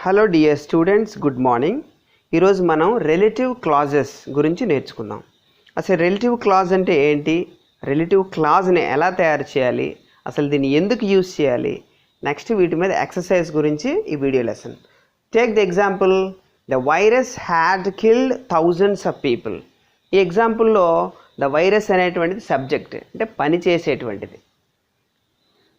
Hello dear students, good morning. ఈరోజు మనం relative clauses గురించి నేర్చుకుందాం. అసలు రిలేటివ్ క్లాజ్ అంటే ఏంటి, రిలేటివ్ క్లాజ్ని ఎలా తయారు చేయాలి, అసలు దీన్ని ఎందుకు యూజ్ చేయాలి, నెక్స్ట్ వీటి మీద ఎక్సర్సైజ్ గురించి ఈ video lesson. Take the example, the virus had killed thousands of people. ఈ ఎగ్జాంపుల్లో ద వైరస్ అనేటువంటిది సబ్జెక్ట్, అంటే పని చేసేటువంటిది.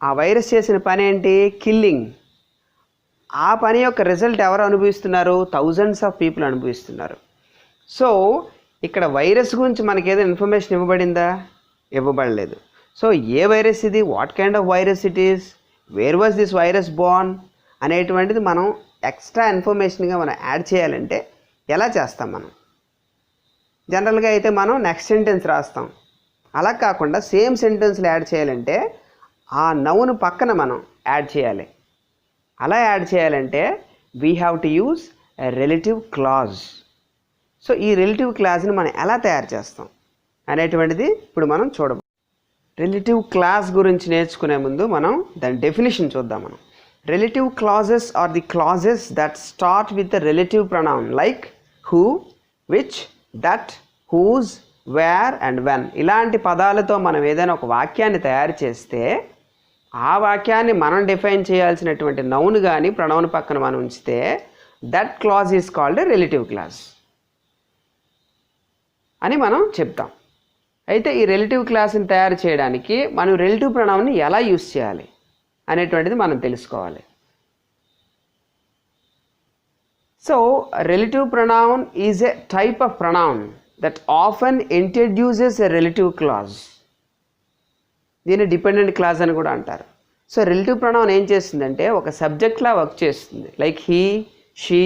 ఆ వైరస్ చేసిన పని ఏంటి? కిల్లింగ్. ఆ పని యొక్క రిజల్ట్ ఎవరు అనుభవిస్తున్నారు? థౌజండ్స్ ఆఫ్ పీపుల్ అనుభవిస్తున్నారు. సో ఇక్కడ వైరస్ గురించి మనకి ఏదైనా ఇన్ఫర్మేషన్ ఇవ్వబడిందా? ఇవ్వబడలేదు. సో ఏ వైరస్ ఇది, what kind of virus it is, where was this virus Born అనేటువంటిది మనం ఎక్స్ట్రా ఇన్ఫర్మేషన్గా మనం యాడ్ చేయాలంటే ఎలా చేస్తాం? మనం జనరల్గా అయితే మనం నెక్స్ట్ సెంటెన్స్ రాస్తాం. అలా కాకుండా సేమ్ సెంటెన్స్లో యాడ్ చేయాలంటే ఆ నౌన్ పక్కన మనం యాడ్ చేయాలి. అలా యాడ్ చేయాలంటే we have to use a relative clause. So ఈ రిలేటివ్ క్లాజ్ని మనం ఎలా తయారు చేస్తాం అనేటువంటిది ఇప్పుడు మనం చూడబోతున్నాం. రిలేటివ్ క్లాజ్ గురించి నేర్చుకునే ముందు మనం దాని డెఫినేషన్ చూద్దాం. మనం relative clauses are the clauses that start with the relative pronoun like who, which, that, whose, where and when. ఇలాంటి పదాలతో మనం ఏదైనా ఒక వాక్యాన్ని తయారు చేస్తే ఆ వాక్యాన్ని మనం డిఫైన్ చేయాల్సినటువంటి నౌన్ కానీ ప్రొనౌన్ పక్కన మనం ఉంచితే that clause is called a relative clause అని మనం చెప్తాం. అయితే ఈ రిలేటివ్ క్లాజ్ని తయారు చేయడానికి మనం రిలేటివ్ ప్రొనౌన్ని ఎలా యూజ్ చేయాలి అనేటువంటిది మనం తెలుసుకోవాలి. So relative pronoun is a type of pronoun that often introduces a relative clause. దీన్ని డిపెండెంట్ క్లాజ్ అని కూడా అంటారు. సో రిలేటివ్ ప్రొనౌన్ ఏం చేస్తుందంటే ఒక సబ్జెక్ట్లా వర్క్ చేస్తుంది. Like he, she,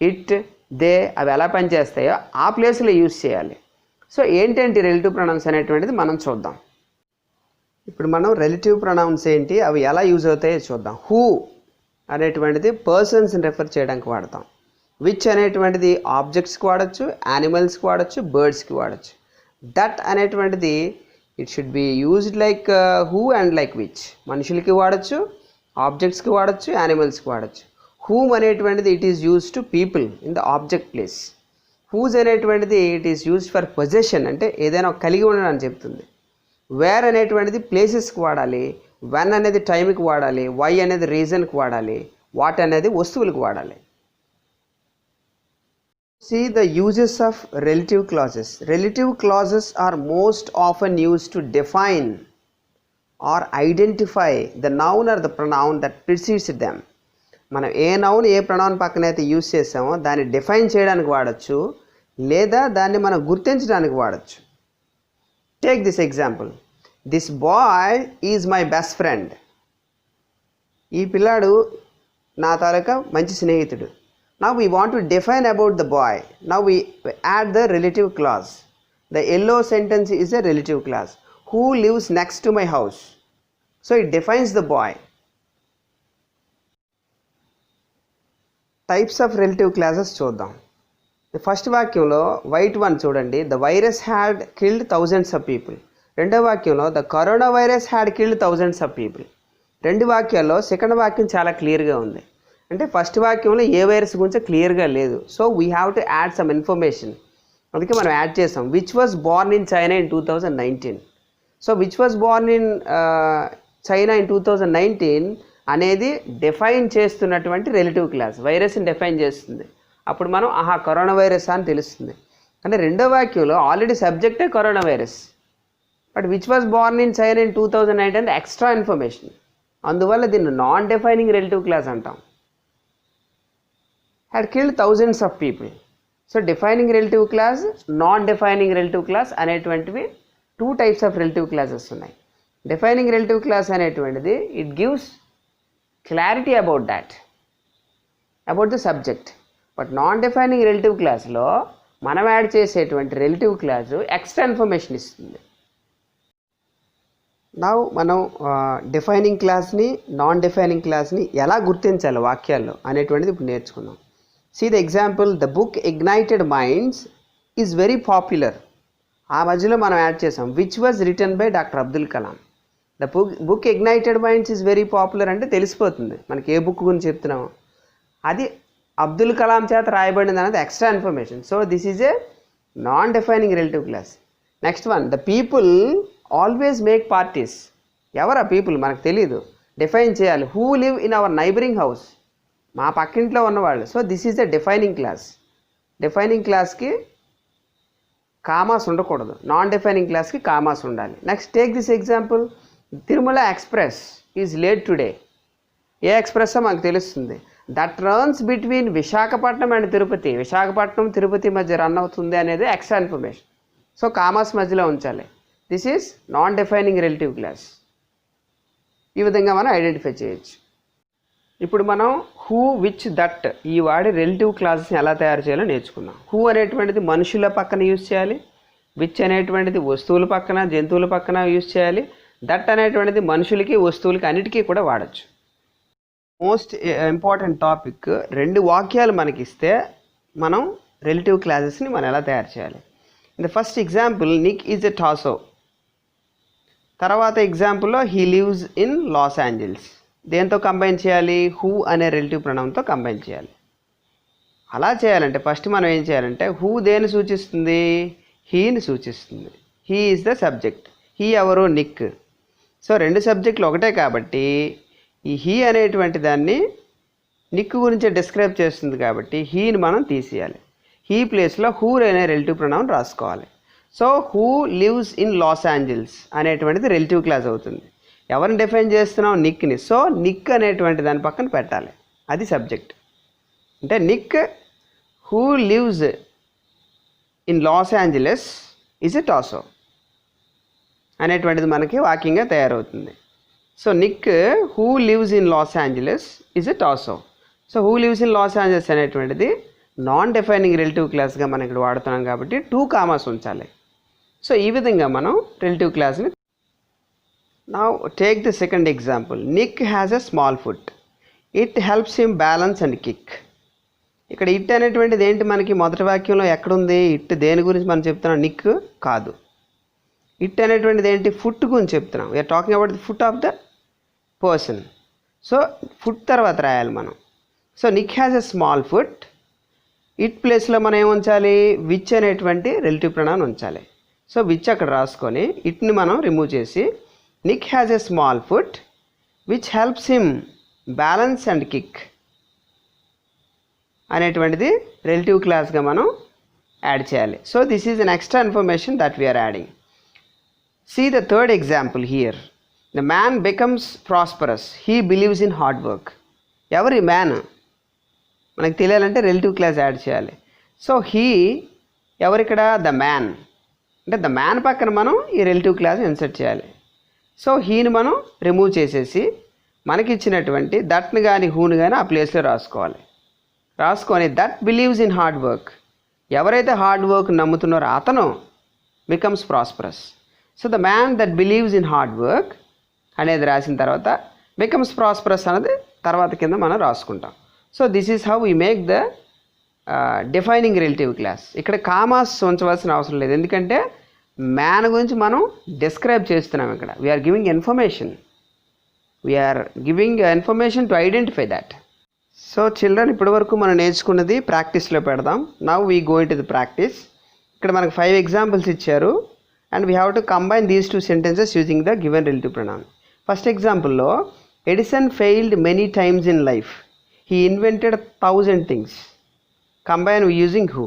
it, they, అవి ఎలా పనిచేస్తాయో ఆ ప్లేస్లో యూజ్ చేయాలి. సో ఏంటంటే రిలేటివ్ ప్రొనౌన్స్ అనేటువంటిది మనం చూద్దాం. ఇప్పుడు మనం రిలేటివ్ ప్రొనౌన్స్ ఏంటి, అవి ఎలా యూజ్ అవుతాయో చూద్దాం. హూ అనేటువంటిది పర్సన్స్ని రెఫర్ చేయడానికి వాడతాం. విచ్ అనేటువంటిది ఆబ్జెక్ట్స్కి వాడచ్చు, యానిమల్స్కి వాడచ్చు, బర్డ్స్కి వాడచ్చు. దట్ అనేటువంటిది it should be used like who and like which. మనుషులకి వాడచ్చు, ఆబ్జెక్ట్స్కి వాడచ్చు, యానిమల్స్కి వాడచ్చు. హూమ్ అనేటువంటిది it is used to people in the object place. Whose అనేటువంటిది it is used for possession, అంటే ఏదైనా కలిగి ఉండడం అని చెప్తుంది. వేర్ అనేటువంటిది ప్లేసెస్కి వాడాలి, వెన్ అనేది టైంకి వాడాలి, వై అనేది రీజన్కి వాడాలి, వాట్ అనేది వస్తువులకు వాడాలి. See the uses of relative clauses. Relative clauses are most often used to define or identify the noun or the pronoun that precedes them. మనం ఏ నౌన్ ఏ ప్రొనౌన్ పక్కన అయితే యూజ్ చేసామో దాన్ని డిఫైన్ చేయడానికి వాడచ్చు, లేదా దాన్ని మనం గుర్తించడానికి వాడచ్చు. Take this example, this boy is my best friend. ఈ పిల్లాడు నా తాలూకా మంచి స్నేహితుడు. Now we want to define about the boy. Now we add the relative clause. The yellow sentence is a relative clause. Who lives next to my house? So it defines the boy. Types of relative clauses చూద్దాం. The first వాక్యంలో white one చూడండి, the virus had killed thousands of people. రెండో వాక్యంలో the coronavirus had killed thousands of people. రెండు వాక్యాల్లో second వాక్యం చాలా క్లియర్గా ఉంది. అంటే ఫస్ట్ వాక్యంలో ఏ వైరస్ గురించి క్లియర్గా లేదు. So we have to add some information. అందుకే మనం యాడ్ చేసాం which was born in China in 2019. So which was born in China in 2019 అనేది డిఫైన్ చేస్తున్నటువంటి రిలేటివ్ క్లాస్, వైరస్ని డిఫైన్ చేస్తుంది. అప్పుడు మనం కరోనా వైరస్ అని తెలుస్తుంది. అంటే రెండో వాక్యంలో ఆల్రెడీ సబ్జెక్టే corona virus, but which was born in China in 2019 అంటే ఎక్స్ట్రా ఇన్ఫర్మేషన్. అందువల్ల దీన్ని నాన్ డిఫైనింగ్ రిలేటివ్ క్లాస్ అంటాం. had killed thousands of people. So defining relative class, non-defining relative class అనేటువంటివి two types of relative classes ఉన్నాయి. Defining relative class అనేటువంటిది it gives clarity about that, about the subject. But non defining relative క్లాస్లో మనం add చేసేటువంటి relative class extra information ఇస్తుంది. Now మనం defining క్లాస్ని, non defining క్లాస్ని ఎలా గుర్తించాలి వాక్యాల్లో అనేటువంటిది ఇప్పుడు నేర్చుకుందాం. See the example, the book Ignited Minds is very popular. ఆ మధ్యలో మనం యాడ్ చేసాం which was written by doctor Abdul Kalam. The book ignited minds is very popular అంటే తెలిసిపోతుంది మనకి ఏ బుక్ గురించి చెప్తున్నామో. అది అబ్దుల్ కలాం చేత రాయబడింది అనేది extra information. So this is a non defining relative clause. Next one, the people always make parties. ఎవరు ఆ పీపుల్ మనకు తెలియదు, డిఫైన్ చేయాలి. Who live in our neighbouring house, మా పక్కింట్లో ఉన్నవాళ్ళు. So this is the defining class. Defining క్లాస్కి commas ఉండకూడదు, నాన్ డిఫైనింగ్ క్లాస్కి కామాస్ ఉండాలి. Next take this example, Tirumala express is late today. A express మనకు తెలుస్తుంది, that runs between Visakhapatnam and Tirupati. Visakhapatnam Tirupati మధ్య రన్ అవుతుంది అనేది ఎక్స్ట్రా ఇన్ఫర్మేషన్. సో కామాస్ మధ్యలో ఉంచాలి. This is non defining relative class. ఈ విధంగా మనం ఐడెంటిఫై చేయొచ్చు. ఇప్పుడు మనం హూ, విచ్, దట్ ఈ వాడి రిలేటివ్ క్లాసెస్ని ఎలా తయారు చేయాలో నేర్చుకున్నాం. హూ అనేటువంటిది మనుషుల పక్కన యూజ్ చేయాలి, విచ్ అనేటువంటిది వస్తువుల పక్కన, జంతువుల పక్కన యూజ్ చేయాలి, దట్ అనేటువంటిది మనుషులకి వస్తువులకి అన్నిటికీ కూడా వాడచ్చు. మోస్ట్ ఇంపార్టెంట్ టాపిక్, 2 వాక్యాలు మనకి ఇస్తే మనం రిలేటివ్ క్లాసెస్ని మనం ఎలా తయారు చేయాలి. In the first example, Nick is a Tasso. తర్వాత ఎగ్జాంపుల్లో he lives in Los Angeles. దేంతో కంబైన్ చేయాలి, హూ అనే రిలేటివ్ ప్రొనౌన్తో కంబైన్ చేయాలి. అలా చేయాలంటే ఫస్ట్ మనం ఏం చేయాలంటే, హూ దేని సూచిస్తుంది, హీని సూచిస్తుంది. He is the subject. He ఎవరు, నిక్. సో 2 సబ్జెక్టులు ఒకటే కాబట్టి ఈ హీ అనేటువంటి దాన్ని నిక్ గురించి డిస్క్రైబ్ చేస్తుంది కాబట్టి హీని మనం తీసేయాలి. హీ ప్లేస్లో హూ అనే రిలేటివ్ ప్రొనౌన్ రాసుకోవాలి. So who lives in Los angels అనేటువంటిది రిలేటివ్ క్లాస్ అవుతుంది. ఎవరిని డిఫైన్ చేస్తున్నాం, నిక్ని. సో నిక్ అనేటువంటి దాని పక్కన పెట్టాలి, అది సబ్జెక్ట్. అంటే Nick who lives in Los Angeles is a Tasso అనేటువంటిది మనకి వాక్యంగా తయారవుతుంది. So Nick who lives in Los Angeles is a Tasso. So who lives in Los Angeles అనేటువంటిది నాన్ డిఫైనింగ్ రిలేటివ్ క్లాస్గా మనం ఇక్కడ వాడుతున్నాం కాబట్టి 2 కామాస్ ఉంచాలి. సో ఈ విధంగా మనం రిలేటివ్ క్లాస్ని. Now take the second example, Nick has a small foot, it helps him balance and kick. ఇక్కడ ఇట్ అనేటువంటిది ఏంటి, మనకి మొదటి వాక్యంలో ఎక్కడుంది ఇట్, దేని గురించి మనం చెప్తున్నాం, నిక్ కాదు. ఇట్ అనేటువంటిది ఏంటి, ఫుట్ గురించి చెప్తున్నాం. We are talking about the foot of the person. So foot తర్వాత రాయాలి మనం. So Nick has a small foot, it ప్లేస్లో మనం ఏం ఉంచాలి, విచ్ అనేటువంటి రిలేటివ్ ప్రొనౌన్ ఉంచాలి. సో విచ్ అక్కడ రాసుకొని ఇట్ని మనం రిమూవ్ చేసి Nick has a small foot which helps him balance and kick అనేటువంటిది రిలేటివ్ క్లాస్గా మనం యాడ్ చేయాలి. So this is an extra information that we are adding. See the third example here. The man becomes prosperous. He believes in hard work. ఎవరి man మనకు తెలియాలంటే relative clause add చేయాలి. So he ఎవరిక్కడ, the man. అంటే the man పక్కన మనం ఈ relative clause insert చేయాలి. సో హీని మనం రిమూవ్ చేసేసి మనకి ఇచ్చినటువంటి దట్ని కానీ హూని కానీ ఆ ప్లేస్లో రాసుకోవాలి. రాసుకొని that believes in hard work, ఎవరైతే హార్డ్ వర్క్ నమ్ముతున్నారో అతను becomes prosperous. So the man that believes in hard work అనేది రాసిన తర్వాత బికమ్స్ ప్రాస్పరస్ అనేది తర్వాత కింద మనం రాసుకుంటాం. So this is how we make the defining relative clause. ఇక్కడ కామాస్ ఉంచవలసిన అవసరం లేదు, ఎందుకంటే మ్యాన్ గురించి మనం డిస్క్రైబ్ చేస్తున్నాం. ఇక్కడ we are giving information, we are giving information to identify that. So children, ఇప్పటి వరకు మనం నేర్చుకున్నది ప్రాక్టీస్లో పెడదాం. Now we go in to the practice. ఇక్కడ మనకు 5 ఎగ్జాంపుల్స్ ఇచ్చారు and we have to combine these 2 sentences using the given relative pronoun. First example lo, Edison failed many times in life. He invented 1000 things. Combine using who.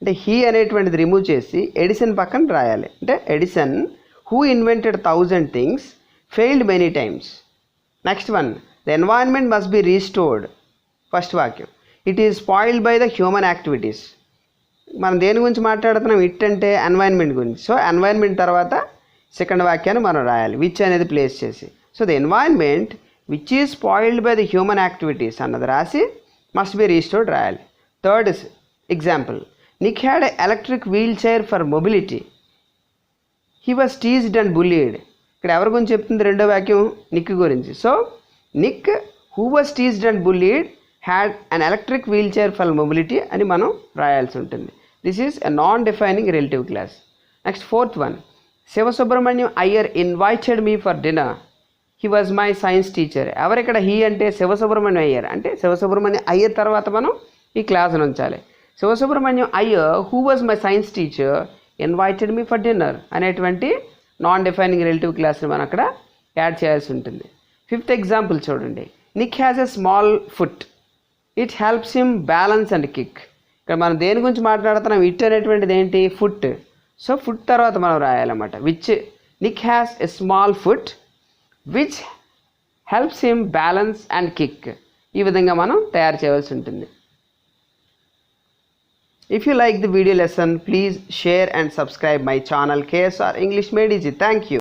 అంటే he అనేటువంటిది remove చేసి Edison పక్కన రాయాలి. అంటే Edison who invented 1000 things failed many times. Next one, the environment must be restored. First వాక్యం, it is spoiled by the human activities. మనం దేని గురించి మాట్లాడుతున్నాం, ఇట్ అంటే ఎన్వైర్న్మెంట్ గురించి. సో ఎన్వైర్న్మెంట్ తర్వాత సెకండ్ వాక్యాన్ని మనం రాయాలి, విచ్ అనేది ప్లేస్ చేసి. So the environment which is spoiled by the human activities అన్నది రాసి మస్ట్ బి రీస్టోర్డ్ రాయాలి. Third example, Nick had electric wheelchair for mobility. He was teased and bullied. ఇక్కడ ఎవరి గురించి చెప్తుంది, రెండో వాక్యం నిక్ గురించి. So Nick who was teased and bullied had an electric wheelchair for mobility అని మనం రాయాల్సి ఉంటుంది. This is a non defining relative clause. Next 4th one, Sivasubramanyam Iyer invited me for dinner. He was my science teacher. ఎవరు ఇక్కడ he అంటే శివసుబ్రహ్మణ్యం అయ్యర్. అంటే శివసుబ్రహ్మణ్యం అయ్యర్ తర్వాత మనం ఈ క్లాస్ని ఉంచాలి. Sivasubramanyam Iyer who was my science teacher invited me for dinner అనేటువంటి నాన్ డిఫైనింగ్ రిలేటివ్ క్లాస్ని మనం అక్కడ యాడ్ చేయాల్సి ఉంటుంది. 5th ఎగ్జాంపుల్ చూడండి. Nick has a small foot, it helps him balance and kick. ఇక్కడ మనం దేని గురించి మాట్లాడుతున్నాం? ఇట్ అనేటువంటిది ఏంటి? ఫుట్. సో ఫుట్ తర్వాత మనం రాయాలన్నమాట. Which Nick has a small foot which helps him balance and kick. ఈ విధంగా మనం తయారు చేయవలసి ఉంటుంది. If you like the video lesson, please share and subscribe my channel KSR English Made Easy. Thank you.